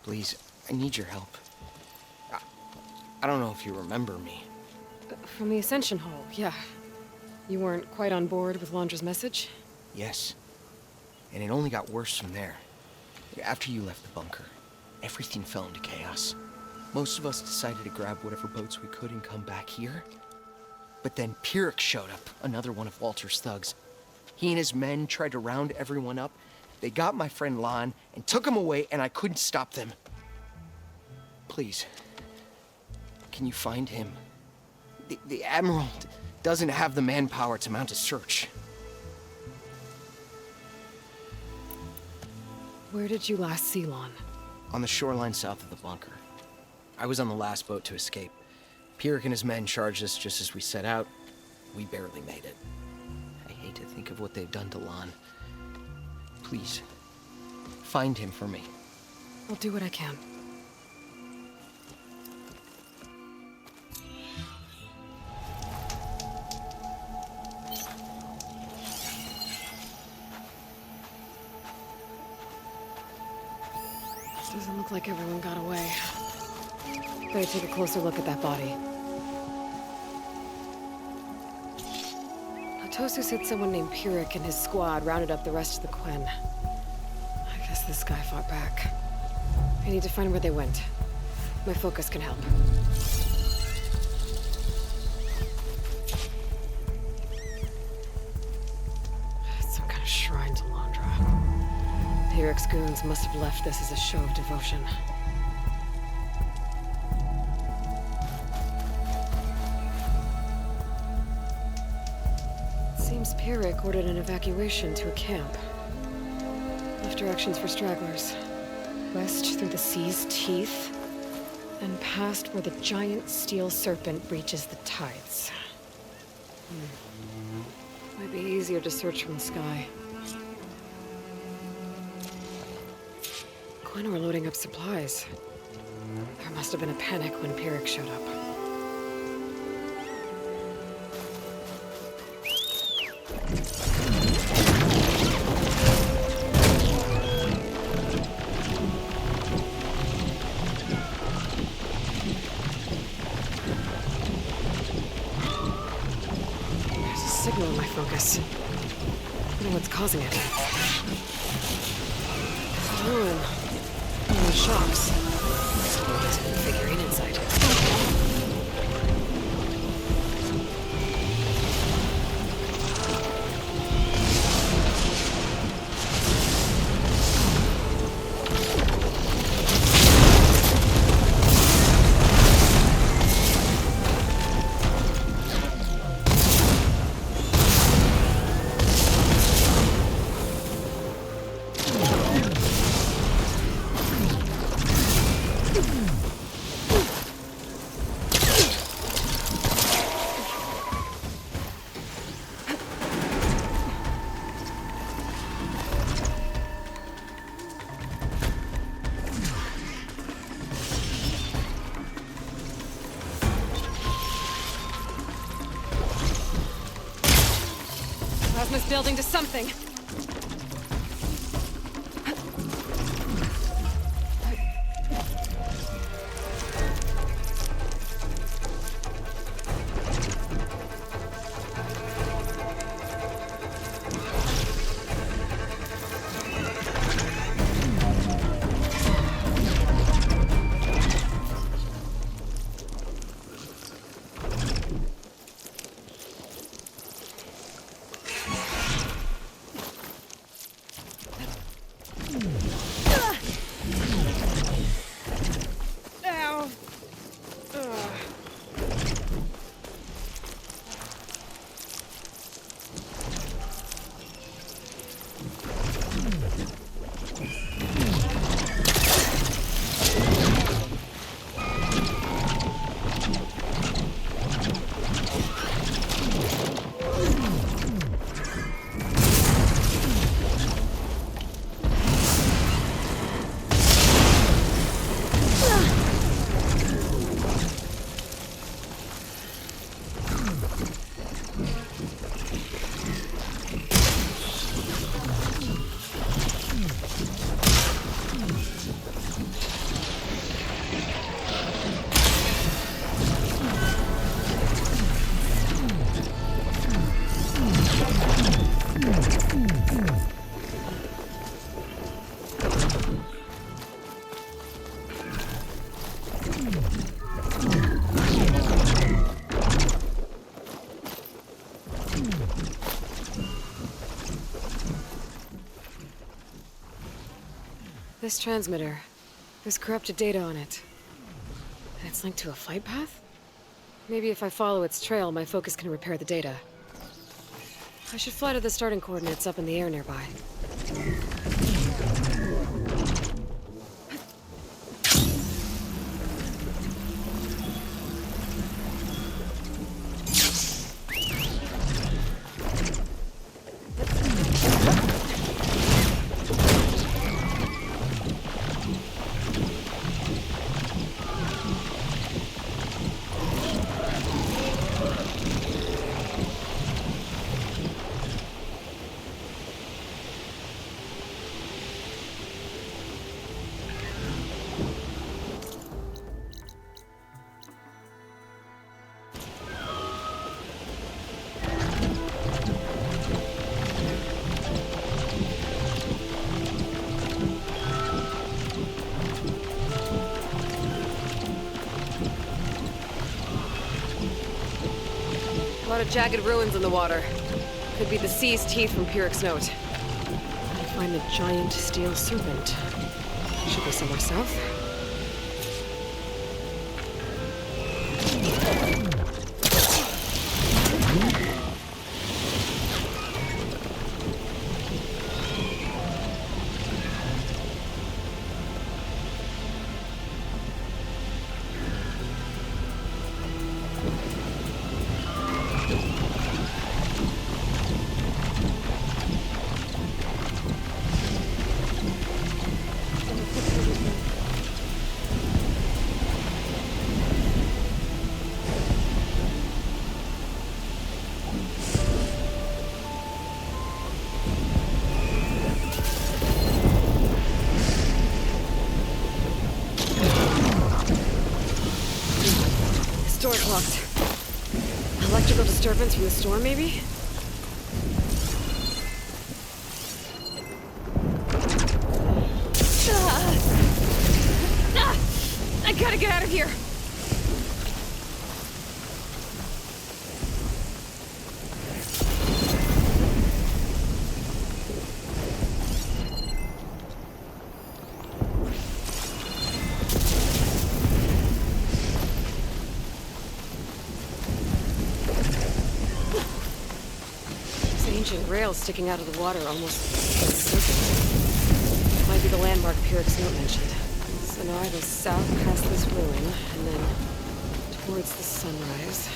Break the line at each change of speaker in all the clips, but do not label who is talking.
Please, I need your help. I don't know if you remember me.
From the Ascension Hall, yeah. You weren't quite on board with Londra's message?
Yes. And it only got worse from there. After you left the bunker, everything fell into chaos. Most of us decided to grab whatever boats we could and come back here. But then Pyrrhic showed up, another one of Walter's thugs. He and his men tried to round everyone up. They got my friend Lon and took him away, and I couldn't stop them. Please, can you find him? The Admiral doesn't have the manpower to mount a search.
Where did you last see Lon?
On the shoreline south of the bunker. I was on the last boat to escape. Pyrrhic and his men charged us just as we set out. We barely made it. I hate to think of what they've done to Lon. Please, find him for me.
I'll do what I can. Doesn't look like everyone got away. Better take a closer look at that body. Tosu said someone named Pyrrhic and his squad rounded up the rest of the Quen. I guess this guy fought back. I need to find where they went. My focus can help. It's some kind of shrine to Londra. Pyrrhic's goons must have left this as a show of devotion. Pyrrhic ordered an evacuation to a camp. Left directions for stragglers. West through the sea's teeth, and past where the giant steel serpent reaches the tides. Might be easier to search from the sky. Quen were loading up supplies. There must have been a panic when Pyrrhic showed up. Signal in my focus. I don't know what's causing it. Ruin. Only shocks. Still has a figurine inside. Plasma's building to something. This transmitter. There's corrupted data on it. And it's linked to a flight path? Maybe if I follow its trail, my focus can repair the data. I should fly to the starting coordinates up in the air nearby. A lot of jagged ruins in the water. Could be the sea's teeth from Pyrrhic's note. I'll find the giant steel serpent. Should be somewhere south. Door's locked. Electrical disturbance from the storm, maybe? I gotta get out of here! Ancient rails sticking out of the water almost like a serpent. Might be the landmark Pyrrhic's note mentioned. So now I go south past this ruin, and then towards the sunrise.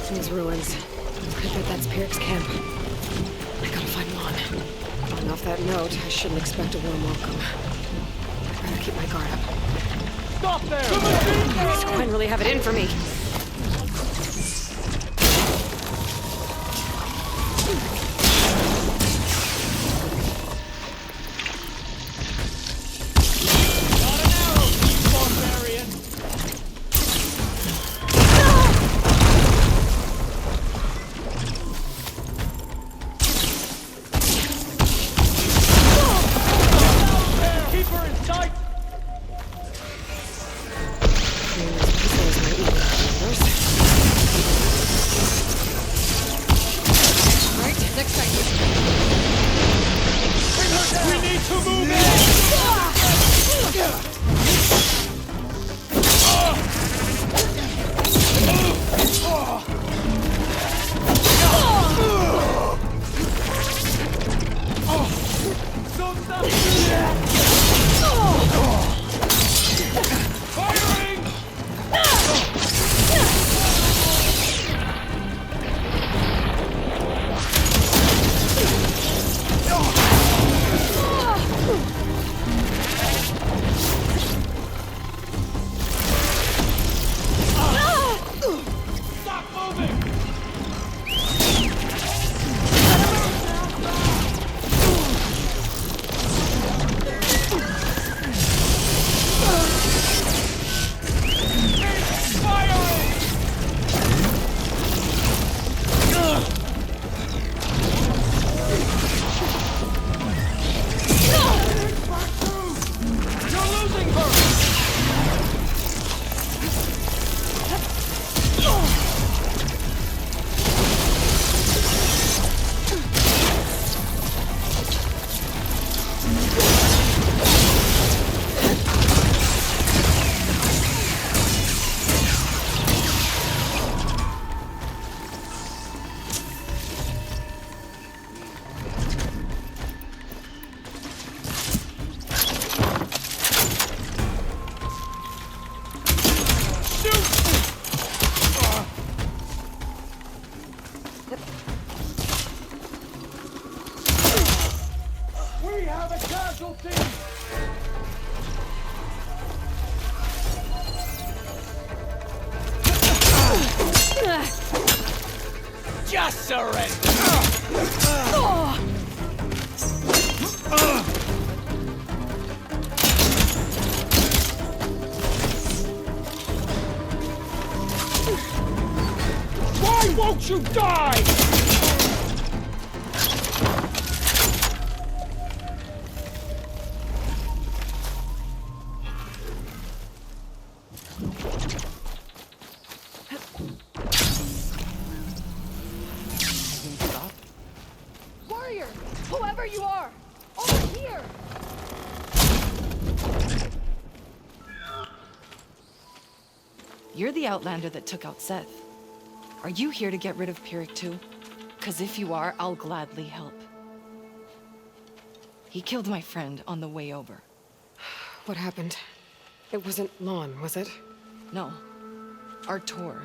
These ruins. I bet that's Pyrrhic's camp. I gotta find Lon. Going off that note, I shouldn't expect a warm welcome. I better keep my guard up.
Stop there!
These Quinn really have it in for me. These pistols might eat me.
Just surrender! Why won't you die?
Warrior! Whoever you are! Over here!
You're the Outlander that took out Seth. Are you here to get rid of Pyrrhic too? 'Cause if you are, I'll gladly help. He killed my friend on the way over.
What happened? It wasn't Lon, was it?
No. Artur.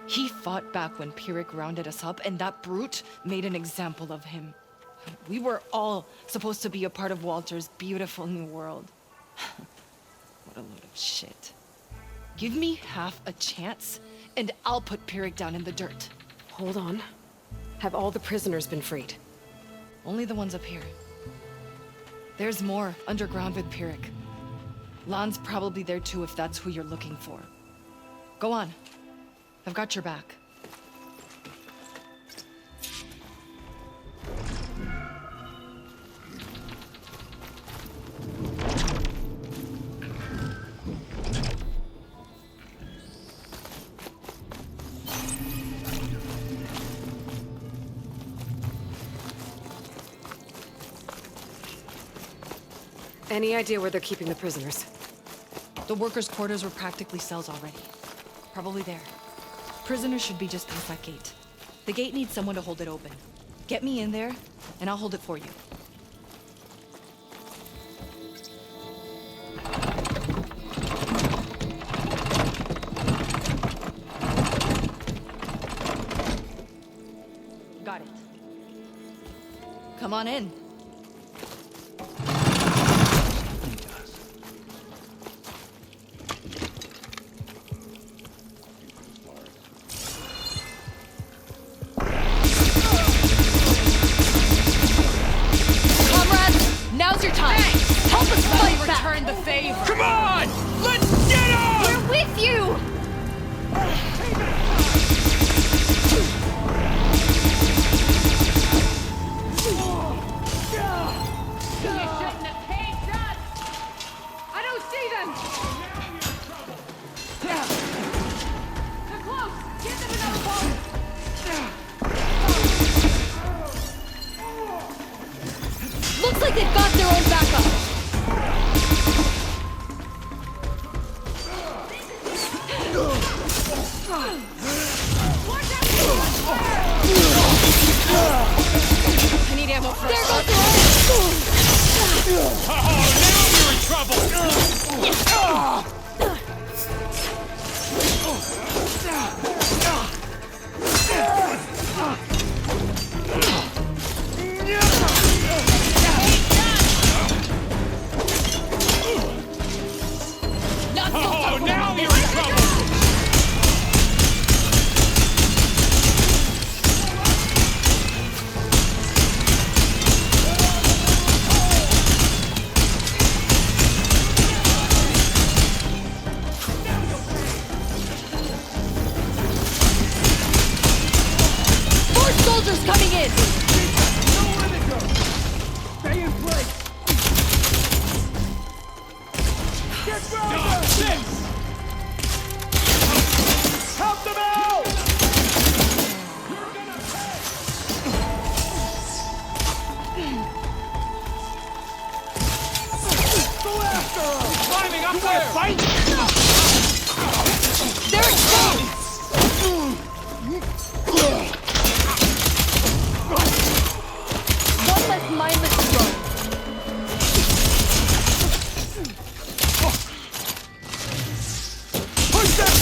He fought back when Pyrrhic rounded us up, and that brute made an example of him. We were all supposed to be a part of Walter's beautiful new world. What a load of shit. Give me half a chance, and I'll put Pyrrhic down in the dirt.
Hold on. Have all the prisoners been freed?
Only the ones up here. There's more underground with Pyrrhic. Lon's probably there too if that's who you're looking for. Go on. I've got your back.
Any idea where they're keeping the prisoners?
The workers' quarters were practically cells already. Probably there. Prisoners should be just past that gate. The gate needs someone to hold it open. Get me in there, and I'll hold it for you. Got it. Come on in. Now's your time! Hey, help us fight back! Return the favor!
Come on! Let's get him!
We're with you! You shouldn't have caved us! I don't see them! They're close! Give them another ball! Looks like they've got their own backup! I need ammo for there goes the
Soldiers coming in!
Nowhere to go! Stay in place! Get grounded! Help them out! Go after them! Climbing up there! Fight!
There it goes! One less mindless drone.
Push them!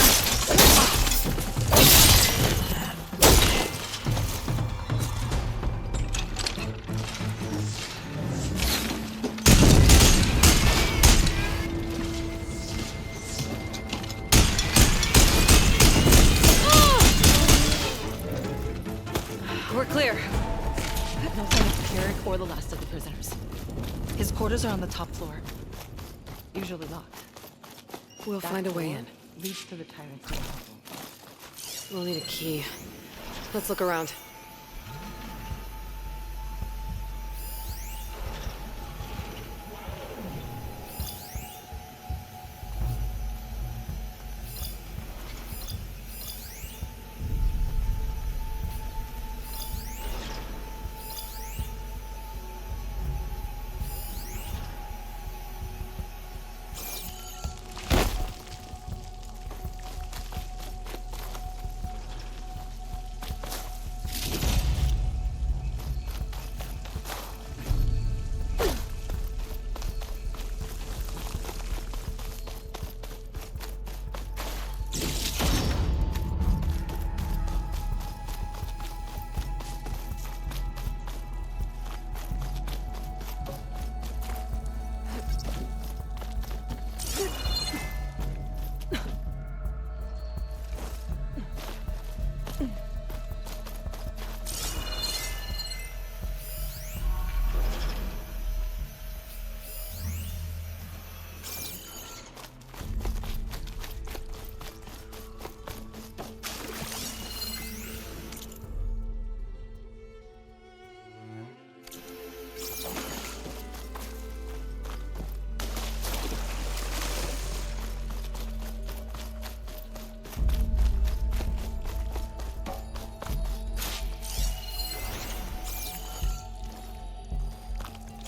We're clear.
No sign of Pierrick or the last of the prisoners. His quarters are on the top floor. Usually locked.
We'll find a way in.
Leads to the tyrant's den.
We'll need a key. Let's look around.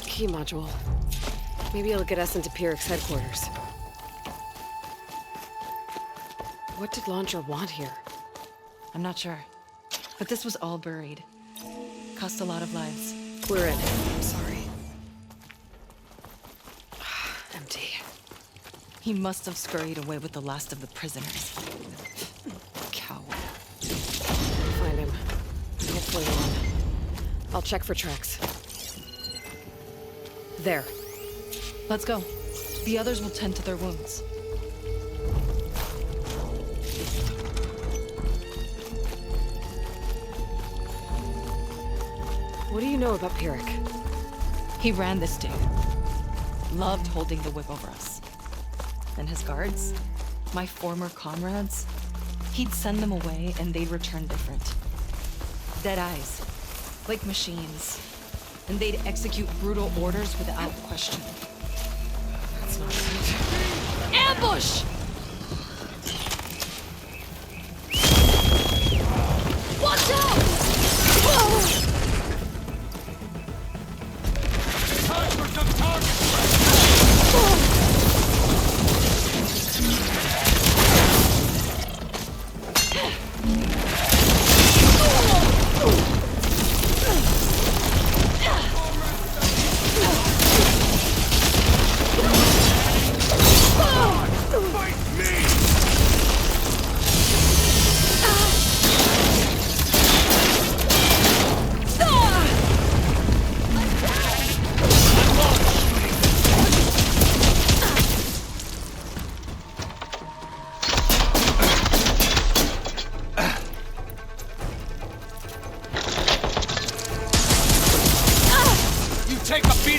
Key module. Maybe it'll get us into Pierrick's headquarters. What did Launcher want here?
I'm not sure. But this was all buried. Cost a lot of lives.
We're in. I'm sorry. Empty.
He must have scurried away with the last of the prisoners. Coward.
Find him. Hopefully one. I'll check for tracks. There.
Let's go. The others will tend to their wounds.
What do you know about Pierrick?
He ran this day. Loved holding the whip over us. And his guards, my former comrades, he'd send them away and they'd return different. Dead eyes, like machines. And they'd execute brutal orders without question.
That's not good.
Ambush! Watch out! Whoa!
Time for some target practice!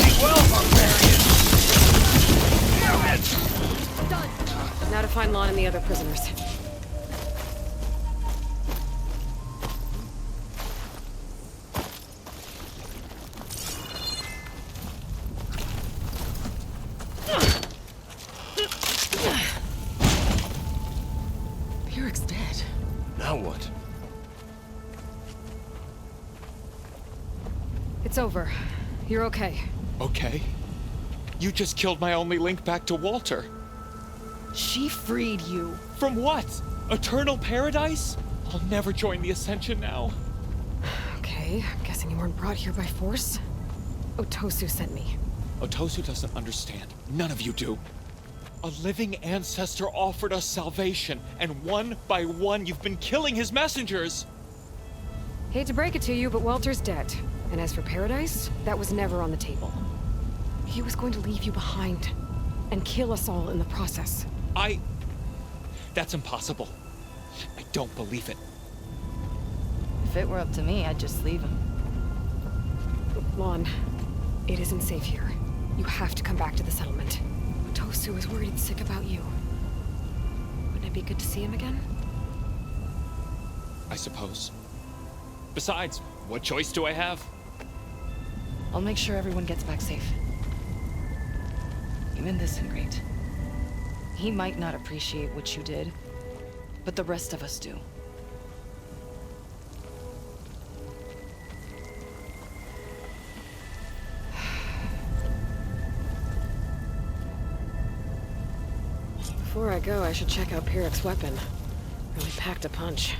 Waiting well, barbarian!
Now to find Lon and the other prisoners.
Piric's dead.
Now what?
It's over. You're okay.
Okay. You just killed my only link back to Walter.
She freed you.
From what? Eternal paradise? I'll never join the Ascension now.
Okay, I'm guessing you weren't brought here by force. Otosu sent me.
Otosu doesn't understand. None of you do. A living ancestor offered us salvation, and one by one you've been killing his messengers!
Hate to break it to you, but Walter's dead. And as for paradise, that was never on the table. He was going to leave you behind, and kill us all in the process.
That's impossible. I don't believe it.
If it were up to me, I'd just leave him.
Lon, it isn't safe here. You have to come back to the settlement. Otosu is worried and sick about you. Wouldn't it be good to see him again?
I suppose. Besides, what choice do I have?
I'll make sure everyone gets back safe. Even this ingrate. He might not appreciate what you did, but the rest of us do.
Before I go, I should check out Piric's weapon. Really packed a punch.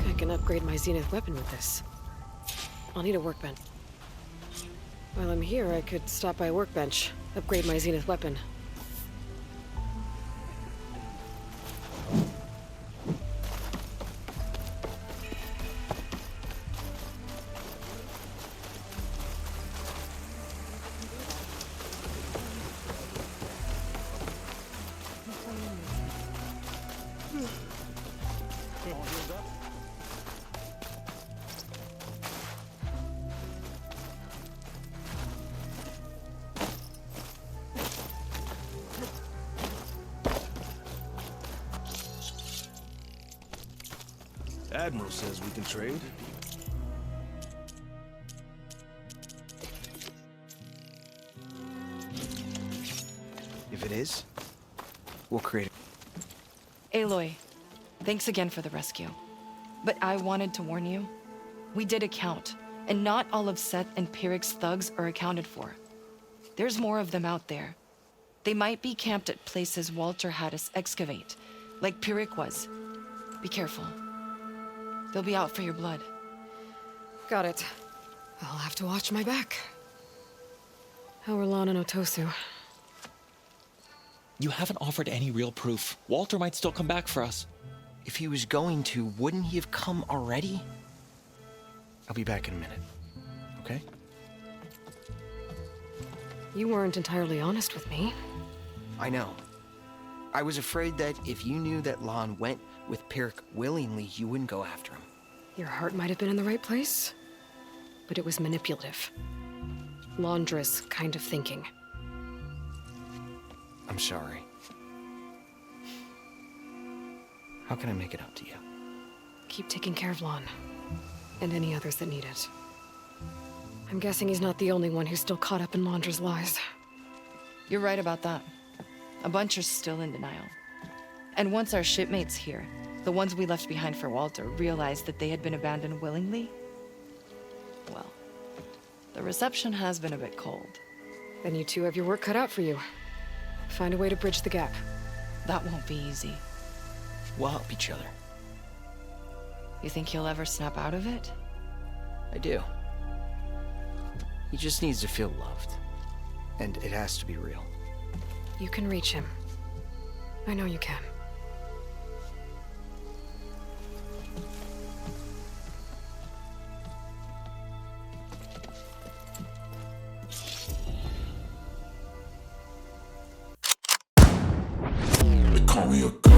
I can upgrade my Zenith weapon with this. I'll need a workbench. While I'm here, I could stop by a workbench, upgrade my Zenith weapon.
Admiral says we can trade.
If it is, we'll create it.
Aloy, thanks again for the rescue. But I wanted to warn you. We did account, and not all of Seth and Piric's thugs are accounted for. There's more of them out there. They might be camped at places Walter had us excavate, like Piric was. Be careful. They'll be out for your blood.
Got it. I'll have to watch my back. How are Lon and Otosu?
You haven't offered any real proof. Walter might still come back for us.
If he was going to, wouldn't he have come already? I'll be back in a minute. Okay?
You weren't entirely honest with me.
I know. I was afraid that if you knew that Lon went with Piric willingly, you wouldn't go after him.
Your heart might have been in the right place, but it was manipulative. Laundress kind of thinking.
I'm sorry. How can I make it up to you?
Keep taking care of Lon, and any others that need it. I'm guessing he's not the only one who's still caught up in Laundra's lies.
You're right about that. A bunch are still in denial. And once our shipmates here, the ones we left behind for Walter, realized that they had been abandoned willingly, well, the reception has been a bit cold.
Then you two have your work cut out for you. Find a way to bridge the gap.
That won't be easy.
We'll help each other.
You think he'll ever snap out of it?
I do. He just needs to feel loved. And it has to be real.
You can reach him. I know you can.
me a gun.